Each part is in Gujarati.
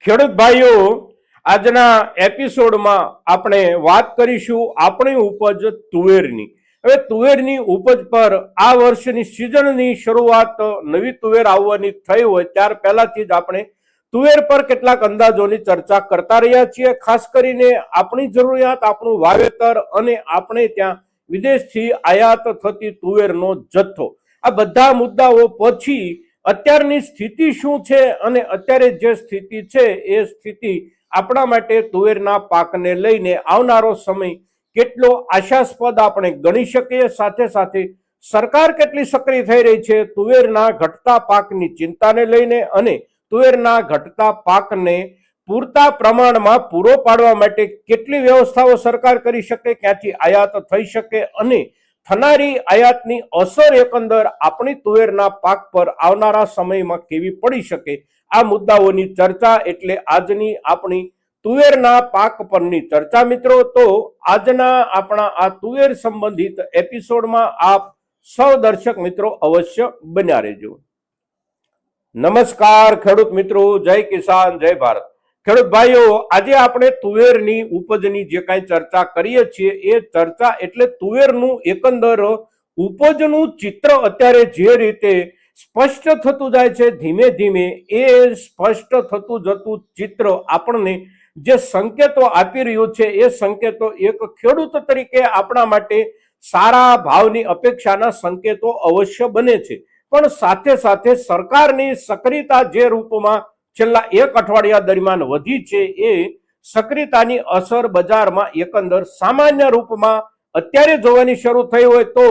ખેડૂત ભાઈઓ, આજના એપિસોડમાં આપણે વાત કરીશું આપણી ઉપજ તુવેરની. હવે તુવેરની ઉપજ પર આ વર્ષની સિઝનની શરૂઆત નવી તુવેર આવવાની થઈ હોય ત્યાર પહેલાથી જ આપણે તુવેર પર કેટલાક અંદાજોની ચર્ચા કરતા રહ્યા છીએ. ખાસ કરીને આપણી જરૂરિયાત, આપણું વાવેતર અને આપણે ત્યાં વિદેશથી આયાત થતી તુવેરનો જથ્થો, આ બધા મુદ્દાઓ પછી અત્યારની સ્થિતિ શું છે અને અત્યારે જે સ્થિતિ છે એ સ્થિતિ આપણા માટે તુવેરના પાકને લઈને આવનારો સમય કેટલો આશાસ્પદ આપણે ગણી શકીએ. સાથે સાથે સરકાર કેટલી સક્રિય થઈ રહી છે તુવેરના ઘટતા પાકની ચિંતાને લઈને અને તુવેરના ઘટતા પાકને પૂરતા પ્રમાણમાં પૂરો પાડવા માટે કેટલી વ્યવસ્થાઓ સરકાર કરી શકે, ક્યાંથી આયાત થઈ શકે અને થનારી આયાતની અસર એકંદર આપણી તુવેરના પાક પર આવનારા સમયમાં કેવી પડી શકે, આ મુદ્દાઓની ચર્ચા એટલે આજની આપણી તુવેરના પાક પરની ચર્ચા. મિત્રો, તો આજના આપણા આ તુવેર સંબંધિત એપિસોડમાં આપ સૌ દર્શક મિત્રો અવશ્ય બન્યા રહેજો. નમસ્કાર ખેડૂત મિત્રો, જય કિસાન, જય ભારત. ખેડૂત ભાઈઓ, આજે આપણે તુવેરની ઉપજની જે કાંઈ ચર્ચા કરીએ છીએ એ ચર્ચા એટલે તુવેરનું એકંદર ઉપજનું ચિત્ર અત્યારે જે રીતે સ્પષ્ટ થતું જાય છે, ધીમે ધીમે એ સ્પષ્ટ થતું જતું ચિત્ર આપણને જે સંકેતો આપી રહ્યું છે એ સંકેતો એક ખેડૂત તરીકે આપણા માટે સારા ભાવની અપેક્ષાના સંકેતો અવશ્ય બને છે. પણ સાથે સાથે સરકારની સક્રિયતા જે રૂપમાં છેલ્લા એક અઠવાડિયા દરમિયાન વધી છે એ સક્રિયતાની અસર બજારમાં એકંદર સામાન્ય રૂપમાં અત્યારે જોવાની શરૂ થઈ હોય તો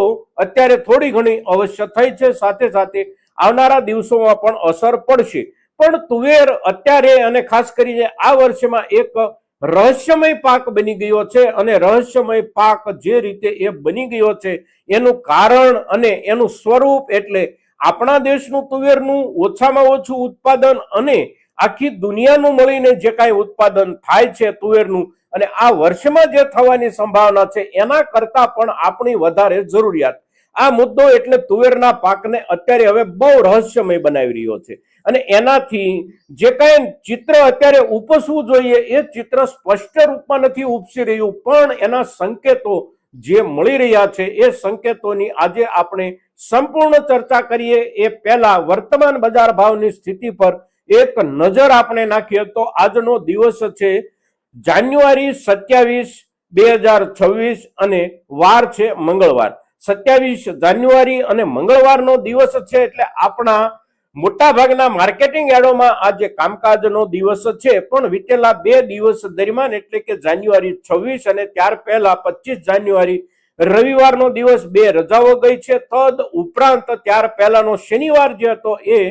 અત્યારે થોડી ઘણી અવશ્ય થઈ છે. સાથે સાથે આવનારા દિવસોમાં પણ અસર પડશે. પણ તુવેર અત્યારે અને ખાસ કરીને આ વર્ષમાં એક રહસ્યમય પાક બની ગયો છે અને રહસ્યમય પાક જે રીતે એ બની ગયો છે એનું કારણ અને એનું સ્વરૂપ એટલે આપણા દેશનું તુવેરનું ઓછામાં ઓછું ઉત્પાદન અને આખી દુનિયાનું મળીને જે કાંઈ ઉત્પાદન થાય છે તુવેરનું અને આ વર્ષમાં જે થવાની સંભાવના છે એના કરતા પણ આપણી વધારે જરૂરિયાત. આ મુદ્દો એટલે તુવેરના પાકને અત્યારે હવે બહુ રહસ્યમય બનાવી રહ્યો છે અને એનાથી જે કાંઈ ચિત્ર અત્યારે ઉપસવું જોઈએ એ ચિત્ર સ્પષ્ટ રૂપમાં નથી ઉપસી રહ્યું, પણ એના સંકેતો જે મળી રહ્યા છે એ સંકેતોની આજે આપણે સંપૂર્ણ ચર્ચા કરીએ એ પહેલા વર્તમાન બજાર ભાવની સ્થિતિ પર એક નજર આપણે નાખીએ તો આજનો દિવસ છે જાન્યુઆરી 27, 2026 અને વાર છે મંગળવાર. 27 જાન્યુઆરી અને મંગળવારનો દિવસ છે એટલે આપણા મોટા ભાગના માર્કેટિંગ યાર્ડોમાં આજે કામકાજનો દિવસ છે. પણ વીતેલા 2 દિવસ દરમિયાન એટલે કે જાન્યુઆરી 26 અને ત્યાર પહેલા 25 જાન્યુઆરી રવિવારનો દિવસ 2 રજાઓ ગઈ છે. તદ ઉપરાંત ત્યાર પહેલાનો શનિવાર જે હતો એ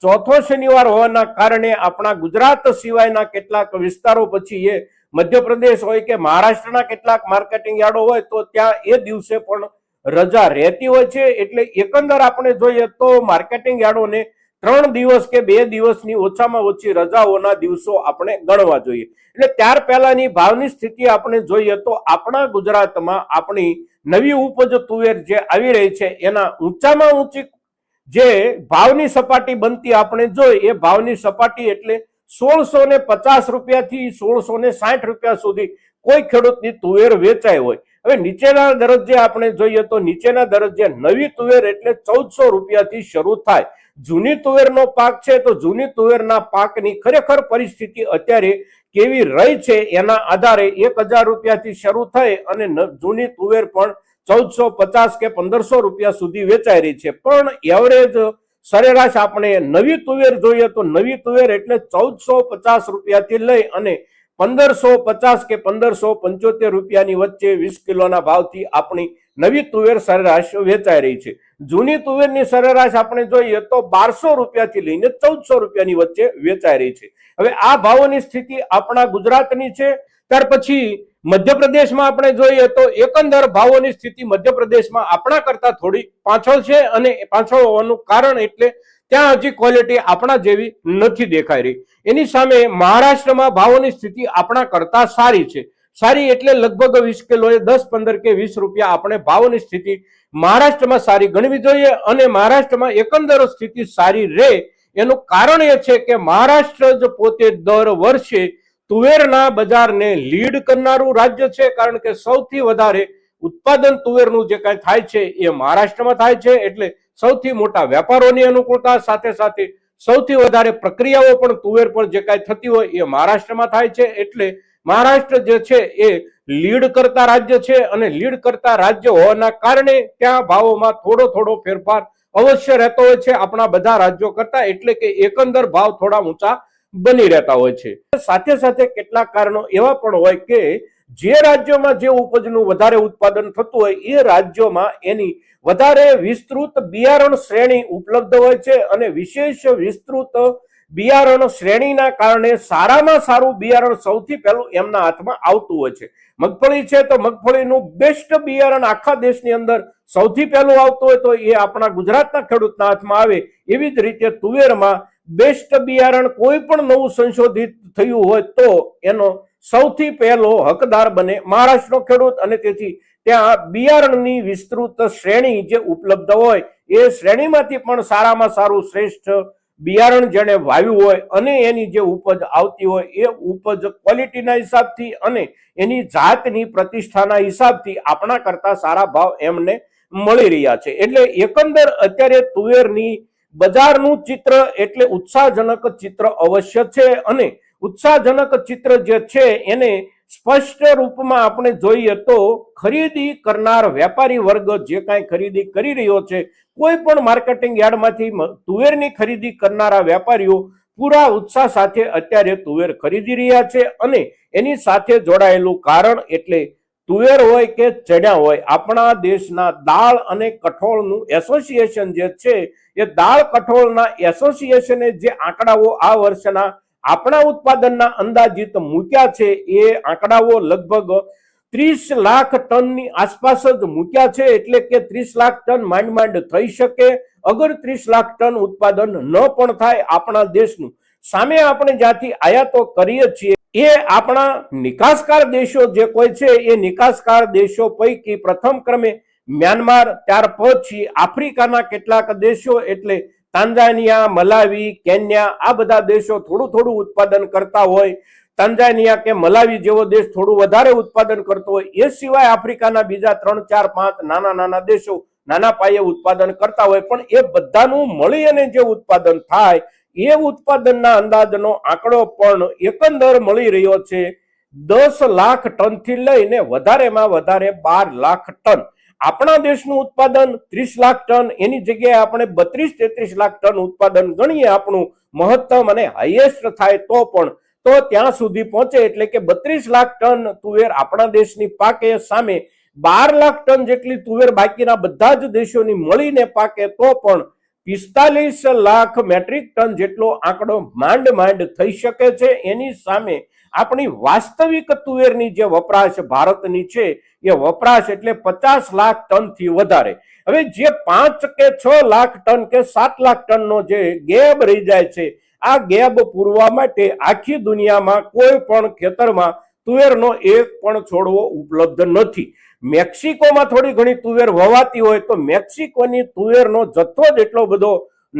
ચોથો શનિવાર હોવાના કારણે આપણા ગુજરાત સિવાયના કેટલાક વિસ્તારો પછી એ મધ્યપ્રદેશ હોય કે મહારાષ્ટ્રના કેટલાક માર્કેટિંગ યાર્ડો હોય તો ત્યાં એ દિવસે પણ રજા રહેતી હોય છે. એટલે એકંદર આપણે જોઈએ તો માર્કેટિંગ યાર્ડોને 3 દિવસ કે 2 દિવસની ઓછામાં ઓછી રજાઓના દિવસો આપણે ગણવા જોઈએ. એટલે ત્યાર પહેલાની ભાવની સ્થિતિ આપણે જોઈએ તો આપણા ગુજરાતમાં આપણી નવી ઉપજ તુવેર જે આવી રહી છે એના ઊંચામાં ઊંચી જે ભાવની સપાટી બનતી આપણે જોઈ એ ભાવની સપાટી એટલે 1650 રૂપિયાથી 1660 રૂપિયા સુધી કોઈ ખેડૂતની તુવેર વેચાય હોય. હવે નીચેના દરજ્જે આપણે જોઈએ તો નીચેના દરજ્જે નવી તુવેર એટલે 1400 રૂપિયાથી શરૂ થાય. જૂની તુવેરનો પાક છે તો જૂની તુવેરના પાકની ખરેખર પરિસ્થિતિ અત્યારે કેવી રહી છે એના આધારે 1000 રૂપિયાથી શરૂ થઈ અને જૂની તુવેર પણ 1450 કે 1500 રૂપિયા સુધી વેચાઈ રહી છે. પણ એવરેજ સરેરાશ આપણે નવી તુવેર જોઈએ તો નવી તુવેર એટલે 1450 રૂપિયાથી લઈ અને 1550 કે 1575 રૂપિયાની વચ્ચે 20 કિલોના ભાવથી આપણી નવી તુવેર સરેરાશ વેચાઈ રહી છે. જૂની તુવેરની સરેરાશ આપણે જોઈએ તો 1200 રૂપિયાથી લઈને 1400 રૂપિયાની વચ્ચે વેચાઈ રહી છે. હવે આ ભાવોની સ્થિતિ આપણા ગુજરાતની છે. ત્યાર પછી મધ્યપ્રદેશમાં આપણે જોઈએ તો એકંદર ભાવોની સ્થિતિ મધ્યપ્રદેશમાં આપણા કરતા થોડી પાછળ છે અને પાછળ હોવાનું કારણ એટલે ત્યાં હજી ક્વોલિટી આપણા જેવી નથી દેખાઈ રહી. એની સામે મહારાષ્ટ્રમાં ભાવોની સ્થિતિ આપણા કરતા સારી છે. સારી એટલે લગભગ 20 કિલોએ 10, 15 કે 20 રૂપિયા આપણે ભાવોની સ્થિતિ મહારાષ્ટ્રમાં સારી ગણવી જોઈએ અને મહારાષ્ટ્રમાં એકંદર સ્થિતિ સારી રહે એનું કારણ એ છે કે મહારાષ્ટ્ર જ પોતે દર વર્ષે તુવેરના બજારને લીડ કરનારું રાજ્ય છે, કારણ કે સૌથી વધારે ઉત્પાદન તુવેરનું જે કાંઈ થાય છે એ મહારાષ્ટ્રમાં થાય છે. એટલે સૌથી મોટા વેપારોની અનુકૂળતા સાથે સાથે સૌથી વધારે પ્રક્રિયાઓ પણ તુવેર પર જે કાંઈ થતી હોય એ મહારાષ્ટ્રમાં થાય છે. એટલે મહારાષ્ટ્ર જે છે એ લીડ કરતા રાજ્ય છે, અને લીડ કરતા રાજ્ય હોવાના કારણે ત્યાં ભાવોમાં થોડો થોડો ફેરફાર અવશ્ય રહેતો હોય છે આપણા બધા રાજ્યો કરતા, એટલે કે એકંદર ભાવ થોડા ઊંચા બની રહેતા હોય છે. સાથે સાથે કેટલાક કારણો એવા પણ હોય કે જે રાજ્યોમાં જે ઉપજનું વધારે ઉત્પાદન થતું હોય એ રાજ્યોમાં એની વધારે વિસ્તૃત બિયારણ શ્રેણી ઉપલબ્ધ હોય છે, અને વિશેષ વિસ્તૃત બિયારણ શ્રેણીના કારણે સારામાં સારું બિયારણ સૌથી પહેલું એમના હાથમાં આવતું હોય છે. મગફળી છે તો મગફળીનું બેસ્ટ બિયારણ આખા દેશની અંદર સૌથી પહેલું આવતું હોય તો એ આપણા ગુજરાતના ખેડૂતના હાથમાં આવે. એવી જ રીતે તુવેરમાં બેસ્ટ બિયારણ કોઈ પણ નવું સંશોધિત થયું હોય તો એનો સૌથી પહેલો હકદાર બને મહારાષ્ટ્રનો ખેડૂત, અને તેથી ત્યાં બિયારણની વિસ્તૃત શ્રેણી જે ઉપલબ્ધ હોય એ શ્રેણીમાંથી પણ સારામાં સારું શ્રેષ્ઠ બિયારણ જેને વાવ્યું હોય અને એની જે ઉપજ આવતી હોય એ ઉપજ ક્વોલિટીના હિસાબથી અને એની જાતની પ્રતિષ્ઠાના હિસાબથી આપણા કરતા સારા ભાવ એમને મળી રહ્યા છે. એટલે એકંદર અત્યારે તુવેરની બજારનું ચિત્ર એટલે ઉત્સાહજનક ચિત્ર અવશ્ય છે, અને ઉત્સાહજનક ચિત્ર જે છે એને સ્પષ્ટ રૂપમાં આપણે જોઈએ તો ખરીદી કરનાર વેપારી વર્ગ જે કાંઈ ખરીદી કરી રહ્યો છે, કોઈ પણ માર્કેટિંગ યાર્ડમાંથી તુવેરની ખરીદી કરનારા વેપારીઓ પૂરા ઉત્સાહ સાથે અત્યારે તુવેર ખરીદી રહ્યા છે. અને એની સાથે જોડાયેલું કારણ એટલે તુવેર હોય કે ચણા હોય, આપણા દેશના દાળ અને કઠોળનું એસોસિએશન જે છે એ દાળ કઠોળના એસોસિએશને જે આંકડાઓ આ વર્ષના આપણા ઉત્પાદનના અંદાજિત મૂક્યા છે એ આંકડાઓ લગભગ 30 લાખ ટનની આસપાસ જ મૂક્યા છે. એટલે કે 30 લાખ ટન માંડ થઈ શકે. અગર 30 લાખ ટન ઉત્પાદન ન પણ થાય આપણા દેશનું, સામે આપણે જ્યાંથી આયાતો કરીએ છીએ એ આપણા નિકાસકાર દેશો જે કોઈ છે એ નિકાસકાર દેશો પૈકી પ્રથમ ક્રમે મ્યાનમાર, ત્યાર પછી આફ્રિકાના કેટલાક દેશો એટલે તાંઝાનિયા, મલાવી, કેન્યા, આ બધા દેશો થોડું થોડું ઉત્પાદન કરતા હોય. તાંઝાનિયા કે મલાવી જેવો દેશ થોડું વધારે ઉત્પાદન કરતો હોય. એ સિવાય આફ્રિકાના બીજા 3, 4, 5 નાના નાના દેશો નાના પાયે ઉત્પાદન કરતા હોય. પણ એ બધાનું મળી અને જે ઉત્પાદન થાય એ ઉત્પાદનના અંદાજનો આંકડો પણ એકંદર મળી રહ્યો છે 10 લાખ ટનથી લઈને વધારેમાં વધારે 12 લાખ ટન. આપણા દેશનું ઉત્પાદન 30 લાખ ટન, એની જગ્યાએ આપણે 32-33 લાખ ટન ઉત્પાદન ગણીએ આપણું મહત્તમ અને હાઈએસ્ટ થાય તો પણ, તો ત્યાં સુધી પહોંચે. એટલે કે 32 લાખ ટન તુવેર આપણા દેશની પાકે, સામે 12 લાખ ટન જેટલી તુવેર બાકીના બધા જ દેશોની મળીને પાકે તો પણ 45 લાખ મેટ્રિક ટન જેટલો આંકડો માંડ થઈ શકે છે. એની સામે આપણી વાસ્તવિક તુવેરની જે વપરાશ ભારતની છે એ વપરાશ એટલે 50 લાખ ટનથી વધારે. હવે જે 5 કે 6 લાખ ટન કે 7 લાખ ટનનો જે ગેપ રહી જાય છે, આ ગેપ પૂરવા માટે આખી દુનિયામાં કોઈ પણ ખેતરમાં તુવેરનો એક પણ છોડવો ઉપલબ્ધ નથી. મેક્સિકોમાં થોડી ઘણી તુવેર વવાતી હોય તો મેક્સિકોની તુવેરનો જથ્થો જ એટલો બધો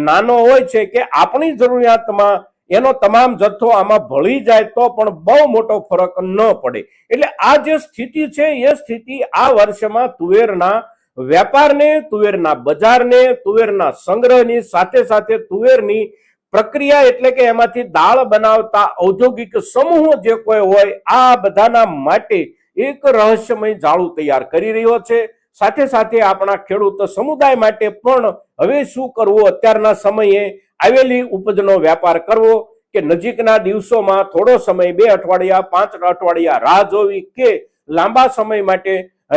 નાનો હોય છે કે આપણી જરૂરિયાતમાં એનો તમામ જથ્થો આમાં ભળી જાય તો પણ બહુ મોટો ફરક ન પડે. એટલે આ જે સ્થિતિ છે એ સ્થિતિ આ વર્ષમાં તુવેરના વેપારને, તુવેરના બજારને, તુવેરના સંગ્રહની સાથે સાથે તુવેરની પ્રક્રિયા એટલે કે એમાંથી દાળ બનાવતા ઔદ્યોગિક સમૂહ જે કોઈ હોય આ બધાના માટે એક રહસ્યમય જાળું તૈયાર કરી રહ્યો છે. સાથે સાથે આપણા ખેડૂત સમુદાય માટે પણ હવે શું કરવું, અત્યારના સમયે આવેલી ઉપજનો વેપાર કરવો કે નજીકના દિવસોમાં થોડો સમય 2 અઠવાડિયા 5 અઠવાડિયા રાહ જોવી કે લાંબા સમય માટે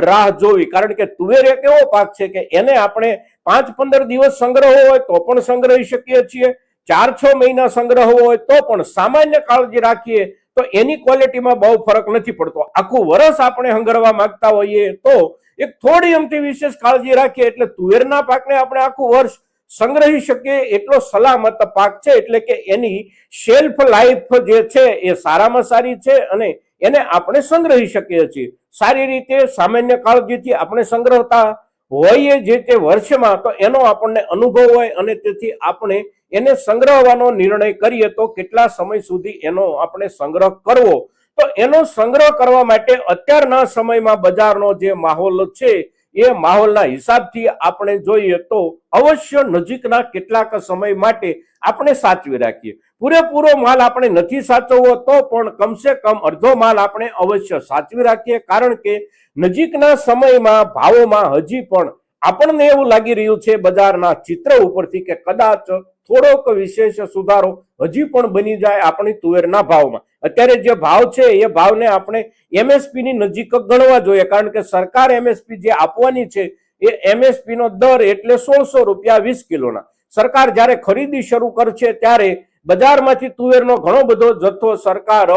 રાહ જોવી. કારણ કે તુવેર એક એવો પાક છે કે એને આપણે 5-15 દિવસ સંગ્રહવો હોય તો પણ સંગ્રહી શકીએ છીએ, 4-6 મહિના સંગ્રહવો હોય તો પણ સામાન્ય કાળજી રાખીએ તો એની ક્વોલિટીમાં બહુ ફરક નથી પડતો. આખું વર્ષ આપણે હંગરવા માંગતા હોઈએ તો એક થોડી અમથી વિશેષ કાળજી રાખીએ એટલે તુવેરના પાકને આપણે આખું વર્ષ સંગ્રહી શકીએ એટલો સલામત પાક છે. એટલે કે એની શેલ્ફ લાઈફ જે છે એ સારામાં સારી છે અને એને આપણે સંગ્રહી શકીએ છીએ સારી રીતે. સામાન્ય કાળજીથી આપણે સંગ્રહતા હોઈએ જે તે વર્ષમાં, તો એનો આપણને અનુભવ હોય અને તેથી આપણે એને સંગ્રહવાનો નિર્ણય કરીએ તો કેટલા સમય સુધી એનો આપણે સંગ્રહ કરવો. તો એનો સંગ્રહ કરવા માટે અત્યારના સમયમાં બજારનો જે માહોલ છે એ માહોલના હિસાબથી આપણે જોઈએ તો અવશ્ય નજીકના કેટલાક સમય માટે આપણે સાચવી રાખીએ. પૂરેપૂરો માલ આપણે નથી સાચવવો તો પણ કમસે કમ અડધો માલ આપણે અવશ્ય સાચવી રાખીએ, કારણ કે નજીકના સમયમાં ભાવોમાં હજી પણ આપણને એવું લાગી રહ્યું છે બજારના ચિત્ર ઉપરથી કે કદાચ થોડોક વિશેષ સુધારો હજી પણ બની જાય આપણી તુવેરના ભાવમાં. અત્યારે જે ભાવ છે એ ભાવને આપણે એમએસપી ની નજીક ગણવા જોઈએ, કારણ કે સરકાર એમએસપી જે આપવાની છે એ એમએસપી નો દર એટલે 1600 રૂપિયા 20 કિલોના. સરકાર જ્યારે ખરીદી શરૂ કરશે ત્યારે બજારમાંથી તુવેરનો ઘણો બધો જથ્થો સરકાર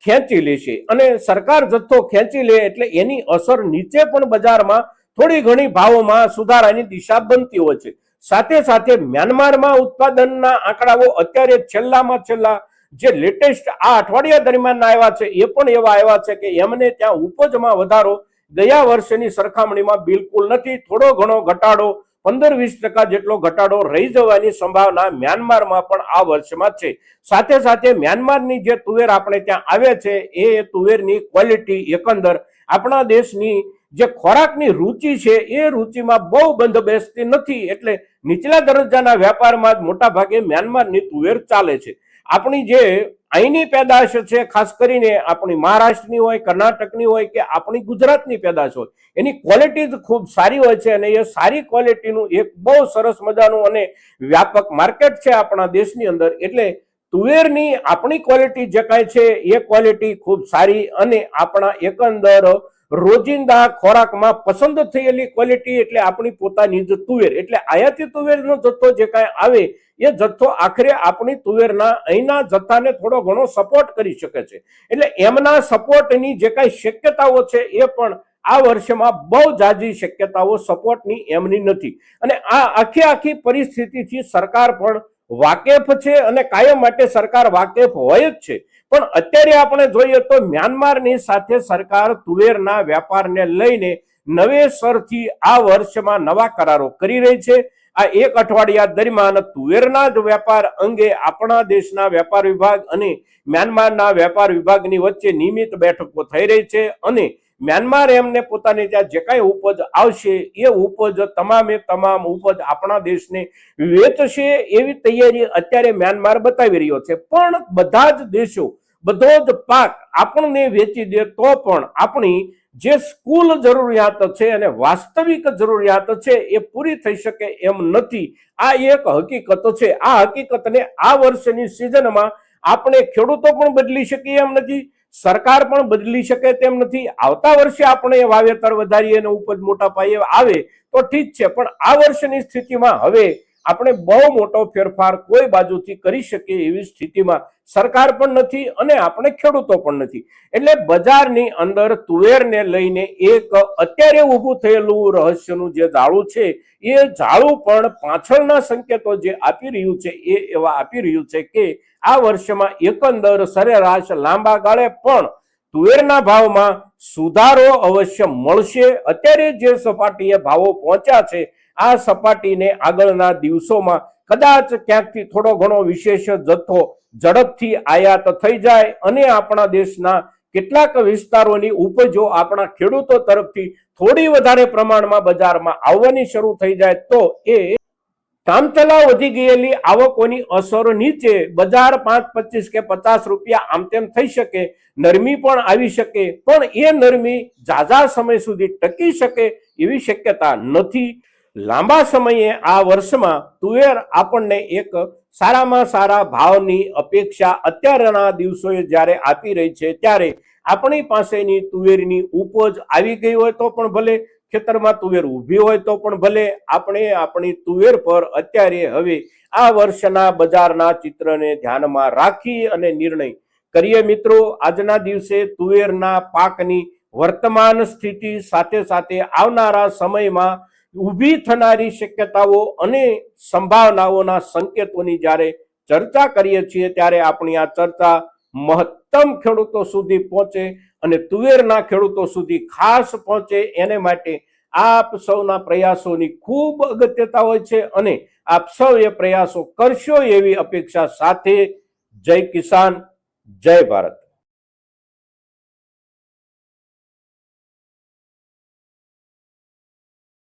ખેંચી લેશે, અને સરકાર જથ્થો ખેંચી લે એટલે એની અસર નીચે પણ બજારમાં થોડી ઘણી ભાવોમાં સુધારાની દિશા બનતી હોય છે. સાથે સાથે મ્યાનમારમાં ઉત્પાદનના આંકડાઓ અત્યારે છેલ્લામાં છેલ્લા જે લેટેસ્ટ આ અઠવાડિયા દરમિયાન આવ્યા છે એ પણ એવા આવ્યા છે કે એમને ત્યાં ઉપજમાં વધારો ગયા વર્ષની સરખામણીમાં બિલકુલ નથી. થોડો ઘણો ઘટાડો 15-20% જેટલો ઘટાડો રહી જવાની સંભાવના મ્યાનમારમાં પણ આ વર્ષમાં છે. સાથે સાથે મ્યાનમારની જે તુવેર આપણે ત્યાં આવે છે એ તુવેરની ક્વોલિટી એકંદર આપણા દેશની જે ખોરાકની રુચિ છે એ રુચિમાં બહુ બંધબેસતી નથી, એટલે નીચલા દરજ્જાના વ્યાપારમાં જ મોટા ભાગે મ્યાનમારની તુવેર ચાલે છે. આપણી જે અહીંની પેદાશ છે, ખાસ કરીને આપણી મહારાષ્ટ્રની હોય, કર્ણાટકની હોય કે આપણી ગુજરાતની પેદાશ હોય, એની ક્વોલિટી જ ખૂબ સારી હોય છે, અને એ સારી ક્વોલિટીનું એક બહુ સરસ મજાનું અને વ્યાપક માર્કેટ છે આપણા દેશની અંદર. એટલે તુવેરની આપણી ક્વોલિટી જે કાંઈ છે એ ક્વોલિટી ખૂબ સારી અને આપણા એકંદર રોજિંદા ખોરાકમાં પસંદ થયેલી ક્વોલિટી, એટલે આપણી પોતાની જ તુવેર. એટલે આયાતી તુવેરનો જથ્થો જે કાંઈ આવે એ જથ્થો આખરે આપણી તુવેરના અહીંના જથ્થાને થોડો ઘણો સપોર્ટ કરી શકે છે. એટલે એમના સપોર્ટની જે કાંઈ શક્યતાઓ છે એ પણ આ વર્ષમાં બહુ જાજી શક્યતાઓ સપોર્ટની એમની નથી, અને આ આખી પરિસ્થિતિથી સરકાર પણ વાકેફ છે અને કાયમ માટે સરકાર વાકેફ હોય જ છે. પણ અત્યારે આપણે જોઈએ તો મ્યાનમારની સાથે સરકાર તુવેરના વેપારને લઈને નવેસરથી આ વર્ષમાં નવા કરારો કરી રહી છે. આ એક અઠવાડિયા દરમિયાન તુવેરના જ વેપાર અંગે આપણા દેશના વેપાર વિભાગ અને મ્યાનમારના વેપાર વિભાગની વચ્ચે નિયમિત બેઠકો થઈ રહી છે, અને મ્યાનમાર એમને પોતાની ત્યાં જે કાંઈ ઉપજ આવશે એ ઉપજ તમામે તમામ ઉપજ આપણા દેશને વેચશે એવી તૈયારી અત્યારે મ્યાનમાર બતાવી રહ્યો છે. પણ બધા જ દેશો બધો જ પાક આપણને વેચી દે તો પણ આપણી જે સ્કૂલ જરૂરિયાત છે અને વાસ્તવિક જરૂરિયાત છે એ પૂરી થઈ શકે એમ નથી. આ એક હકીકત છે. આ હકીકતને આ વર્ષની સિઝનમાં આપણે ખેડૂતો પણ બદલી શકીએ એમ નથી, સરકાર પણ બદલી શકે તેમ નથી. આવતા વર્ષે આપણે વાવેતર વધારીએ અને ઉપજ મોટા પાયે આવે તો ઠીક છે, પણ આ વર્ષની સ્થિતિમાં હવે આપણે બહુ મોટો ફેરફાર કોઈ બાજુથી કરી શકીએ એવી સ્થિતિમાં સરકાર પણ નથી અને આપણે ખેડૂતો પણ નથી. એટલે બજારની અંદર તુવેરને લઈને એક અત્યારે ઊભું થયેલું રહસ્યનું જે જાળું છે એ જાળું પણ પાછળના સંકેતો જે આપી રહ્યું છે એ એવા આપી રહ્યું છે કે આ વર્ષમાં એકંદર સરેરાશ લાંબા ગાળે પણ તુવેરના ભાવમાં સુધારો અવશ્ય મળશે. અત્યારે જે સપાટીએ ભાવો પહોંચ્યા છે આ સપાટીને આગળના દિવસોમાં કદાચ ક્યાંકથી થોડો ઘણો વિશેષ જથ્થો ઝડપથી આયાત થઈ જાય અને આપણા દેશના કેટલાક વિસ્તારોની ઉપજો આપણા ખેડૂતો તરફથી થોડી વધારે પ્રમાણમાં બજારમાં આવવાની શરૂ થઈ જાય તો એ કામચલાઉ વધી ગયેલી આવકોની અસર નીચે બજાર 5-25 કે 50 રૂપિયા આમ તેમ થઈ શકે, નરમી પણ આવી શકે, પણ એ નરમી ઝાઝા સમય સુધી ટકી શકે એવી શક્યતા નથી. લાંબા સમયે આ વર્ષમાં તુવેર આપણને એક સારામાં સારા ભાવની અપેક્ષા અત્યારના દિવસોએ જ્યારે આપી રહી છે, ત્યારે આપણી પાસેની તુવેરની ઉપજ આવી ગઈ હોય તો પણ ભલે, ખેતરમાં તુવેર ઊભી હોય તો પણ ભલે, આપણે આપણી તુવેર પર અત્યારે હવે આ વર્ષના બજારના ચિત્રને ધ્યાનમાં રાખી અને નિર્ણય કરીએ. મિત્રો, આજના દિવસે તુવેરના પાકની વર્તમાન સ્થિતિ સાથે સાથે આવનારા સમયમાં ઊભી થનારી શક્યતાઓ અને સંભાવનાઓના સંકેતોની જ્યારે ચર્ચા કરીએ છીએ ત્યારે આપણી આ ચર્ચા મહત્તમ ખેડૂતો સુધી પહોંચે અને તુવેરના ખેડૂતો સુધી ખાસ પહોંચે એને માટે આપ સૌના પ્રયાસોની ખૂબ અગત્યતા હોય છે અને આપ સૌ એ પ્રયાસો કરશો એવી અપેક્ષા સાથે જય કિસાન, જય ભારત.